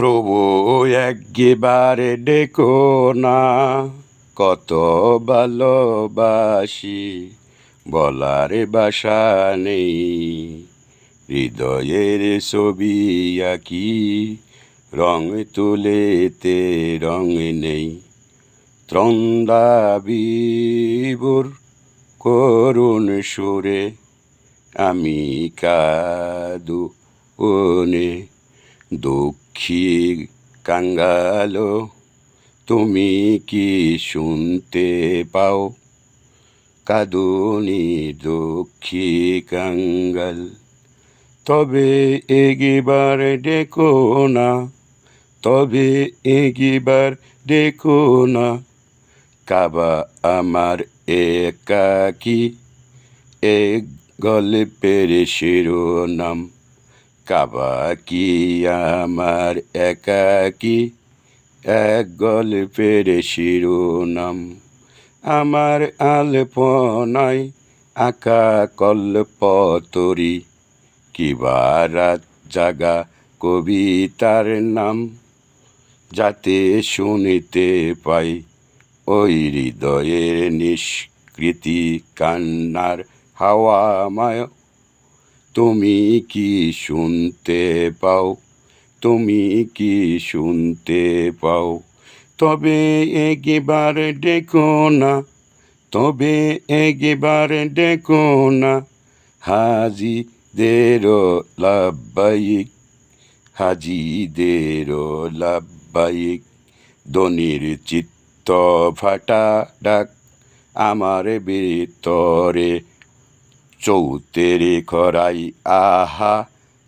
প্রভু একবারে ডেকো না, কত ভালোবাসি বলার ভাষা নেই। হৃদয়ের ছবি আঁকি, রং তুলেতে রং নেই। ত্রন্দা বিভোর করুণ সুরে আমি কাঁদু ওনে। দুঃখী কাঙ্গালো, তুমি কি শুনতে পাও? কাঁদুনি দুঃখী কাঙ্গাল, তবে একবার ডেকো না, তবে একবার ডেকো না। কাবা আমার একাকী, এক গল্পের শিরোনাম। কাবা কি আমার একাকী, এক গল্পের শিরোনাম। আমার আলপনায় আঁকা কল্পতরী, কিবা রাত জাগা কবিতার নাম। যাতে শুনিতে পাই ওই হৃদয়ের নিষ্কৃতি কান্নার হাওয়াময়। তুমি কি শুনতে পাও? তুমি কি শুনতে পাও? তবে একবার ডেকো না, তবে একবার ডেকো না। হাজিদেরও লাব্বাইক, হাজিদেরও লাব্বাইক। ধনির চিত্ত ফাটা ডাক আমার ভিতরে, চৌতেরে খরাই আহা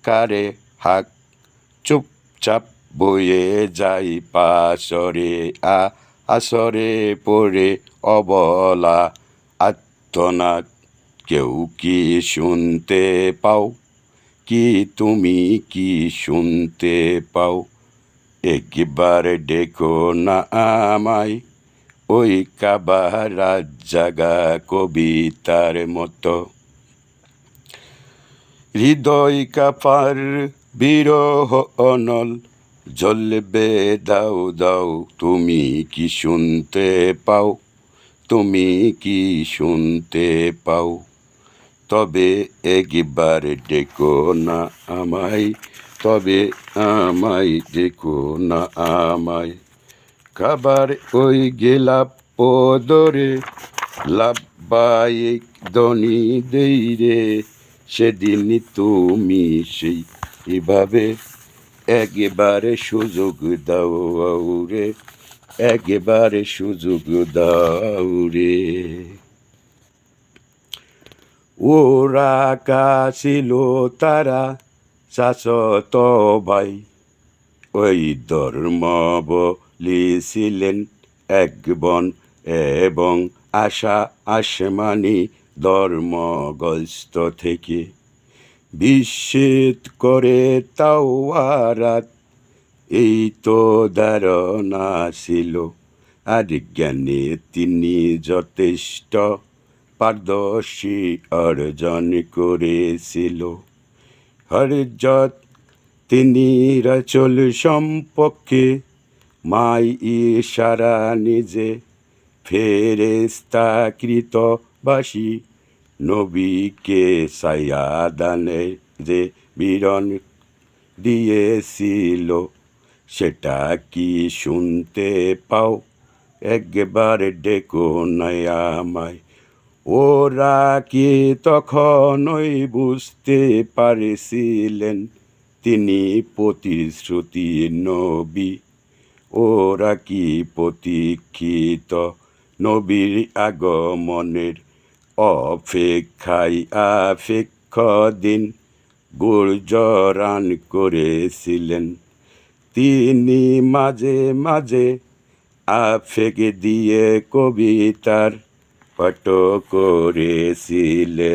কারে হাক। চুপচাপ বয়ে যাই পাশরে, আসরে পড়ে অবলা আত্মনাদ। কেউ কি শুনতে পাও? কি তুমি কি শুনতে পাও? একবার ডেকো না আমায়, ওই কাবা রাত জাগা কবিতার মতো। হৃদয় কাপার বিরহ অনল, জ্বলবে দাও দাও। তুমি কি শুনতে পাও? তুমি কি শুনতে পাও? তবে একবার ডেকো না আমায়, তবে আমায় ডেকো না আমায়। খাবার ওই গেলাপ পদরে, লাব্বাইক ধ্বনি দেই রে। সেদিন তুমি সেই এভাবে একেবারে সুযোগ দাও রে, একেবারে সুযোগ দাও রে। ওরা কাছিল তারা শাশ্বত ভাই, ওই ধর্ম বলিছিলেন এক বন এবং আশা আসমানি ধর্মগ্রস্ত থেকে। বিস্মিত করে তাওরাত, এই তো ধারণা ছিল। আর জ্ঞানে তিনি যথেষ্ট পারদর্শী অর্জন করেছিল। হযরত তিনি রাসূল সম্পর্কে মাই ইশারা নিজে ফেরেশতাকৃত বাসী নবীকে সায়াদানে যে বিরণ দিয়েছিল, সেটা কি শুনতে পাও? একবার ডেকো না আমায়। ওরা কি তখনই বুঝতে পারছিলেন তিনি প্রতিশ্রুতি নবী? ওরা কি প্রতীক্ষিত নবীর আগমনের অপেক্ষায় দিন গুরজরান করেছিলেন? তিনি মাঝে মাঝে আফেক দিয়ে কবিতার পাঠ করেছিলেন।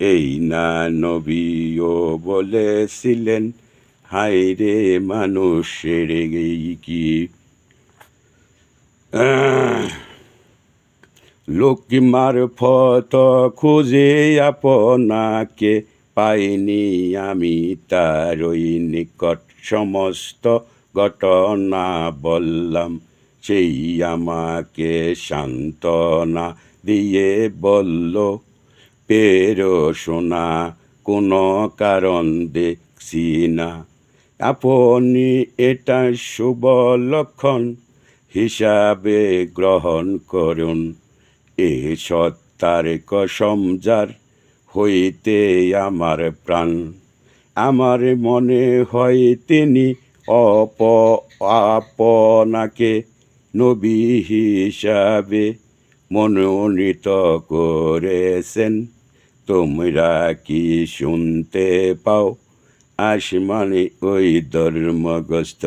এই না নবীও বলেছিলেন, হায় রে মানুষের এই কি লোক মারফত খুঁজে আপনাকে পাইনি আমি তার ওই নিকট সমস্ত ঘটনা বললাম, সেই আমাকে সান্ত্বনা দিয়ে বলল, পেরো শোনা কোনো কারণ দেখছি না, আপনি এটা শুভ লক্ষণ হিসাবে গ্রহণ করুন। এ সত্তার কসম যার হইতে আমার প্রাণ, আমার মনে হয় তিনি আপনাকে নবী হিসাবে মনোনীত করেছেন। তোমরা কি শুনতে পাও? আসমানে ওই ধর্মগ্রস্ত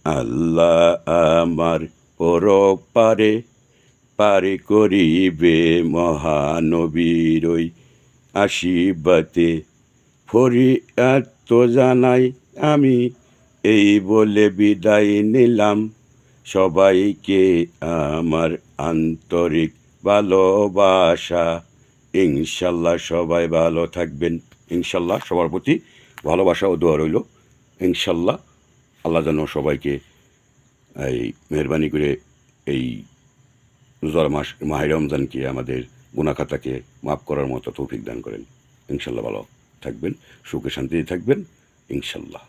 আল্লাহ আমার পরপারে পারে করিবে মহানবীর ওই আশীর্বাদে। ফরিয়াদ তো জানাই আমি, এই বলে বিদায় নিলাম। সবাইকে আমার আন্তরিক ভালোবাসা। ইনশাল্লাহ সবাই ভালো থাকবেন। ইনশাল্লাহ সবার প্রতি ভালোবাসা ও দোয়া রইল। ইনশাল্লাহ আল্লাহ যেন সবাইকে এই মেহরবানি করে এই রোজার মাস মাহে রমজানকে আমাদের গুনাহ খাতাকে মাফ করার মতো তৌফিক দান করেন। ইনশাল্লাহ ভালো থাকবেন, সুখে শান্তিতে থাকবেন। ইনশাল্লাহ।